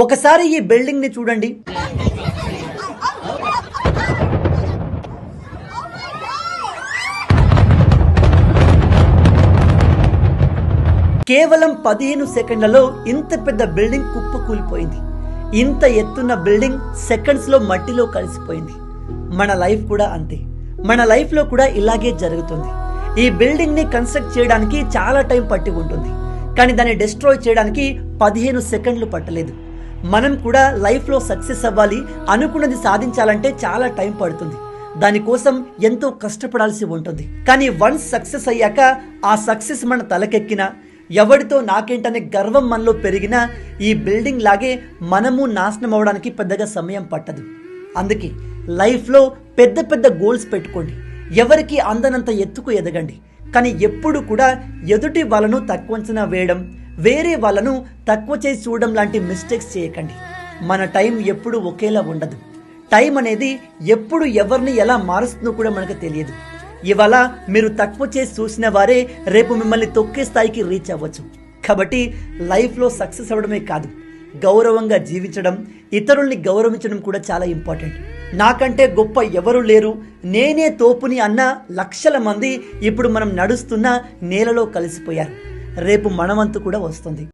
ఒకసారి ఈ బిల్డింగ్ ని చూడండి. కేవలం 15 సెకండ్లలో ఇంత పెద్ద బిల్డింగ్ కుప్పకూలిపోయింది. ఇంత ఎత్తున్న బిల్డింగ్ సెకండ్స్ లో మట్టిలో కలిసిపోయింది. మన లైఫ్ కూడా అంతే. మన లైఫ్ లో కూడా ఇలాగే జరుగుతుంది. ఈ బిల్డింగ్ ని కన్స్ట్రక్ట్ చేయడానికి చాలా టైం పట్టి ఉంటుంది, కానీ దాన్ని డిస్ట్రాయ్ చేయడానికి 15 సెకండ్లు పట్టలేదు. మనం కూడా లైఫ్ లో సక్సెస్ అవ్వాలి, అనుకున్నది సాధించాలంటే చాలా టైం పడుతుంది. దానికోసం ఎంతో కష్టపడాల్సి ఉంటుంది. కానీ వన్స్ సక్సెస్ అయ్యాక ఆ సక్సెస్ మన తలకెక్కినా, ఎవరితో నాకేంటనే గర్వం మనలో పెరిగినా ఈ బిల్డింగ్ లాగే మనము నాశనం అవడానికి పెద్దగా సమయం పట్టదు. అందుకే లైఫ్లో పెద్ద పెద్ద గోల్స్ పెట్టుకోండి. ఎవరికి అందనంత ఎత్తుకు ఎదగండి. కానీ ఎప్పుడు కూడా ఎదుటి వాళ్ళను తక్కువ అంచనా వేయడం, వేరే వాళ్ళను తక్కువ చేసి చూడడం లాంటి మిస్టేక్స్ చేయకండి. మన టైం ఎప్పుడు ఒకేలా ఉండదు. టైం అనేది ఎప్పుడు ఎవరిని ఎలా మారుస్తుందో కూడా మనకు తెలియదు. ఇవాళ మీరు తక్కువ చేసి చూసిన వారే రేపు మిమ్మల్ని తొక్కే స్థాయికి రీచ్ అవ్వచ్చు. కాబట్టి లైఫ్లో సక్సెస్ అవ్వడమే కాదు, గౌరవంగా జీవించడం, ఇతరుల్ని గౌరవించడం కూడా చాలా ఇంపార్టెంట్. నాకంటే గొప్ప ఎవరు లేరు, నేనే తోపుని అన్న లక్షల మంది ఇప్పుడు మనం నడుస్తున్న నేలలో కలిసిపోయారు. రేపు మనవంతు కూడా వస్తుంది.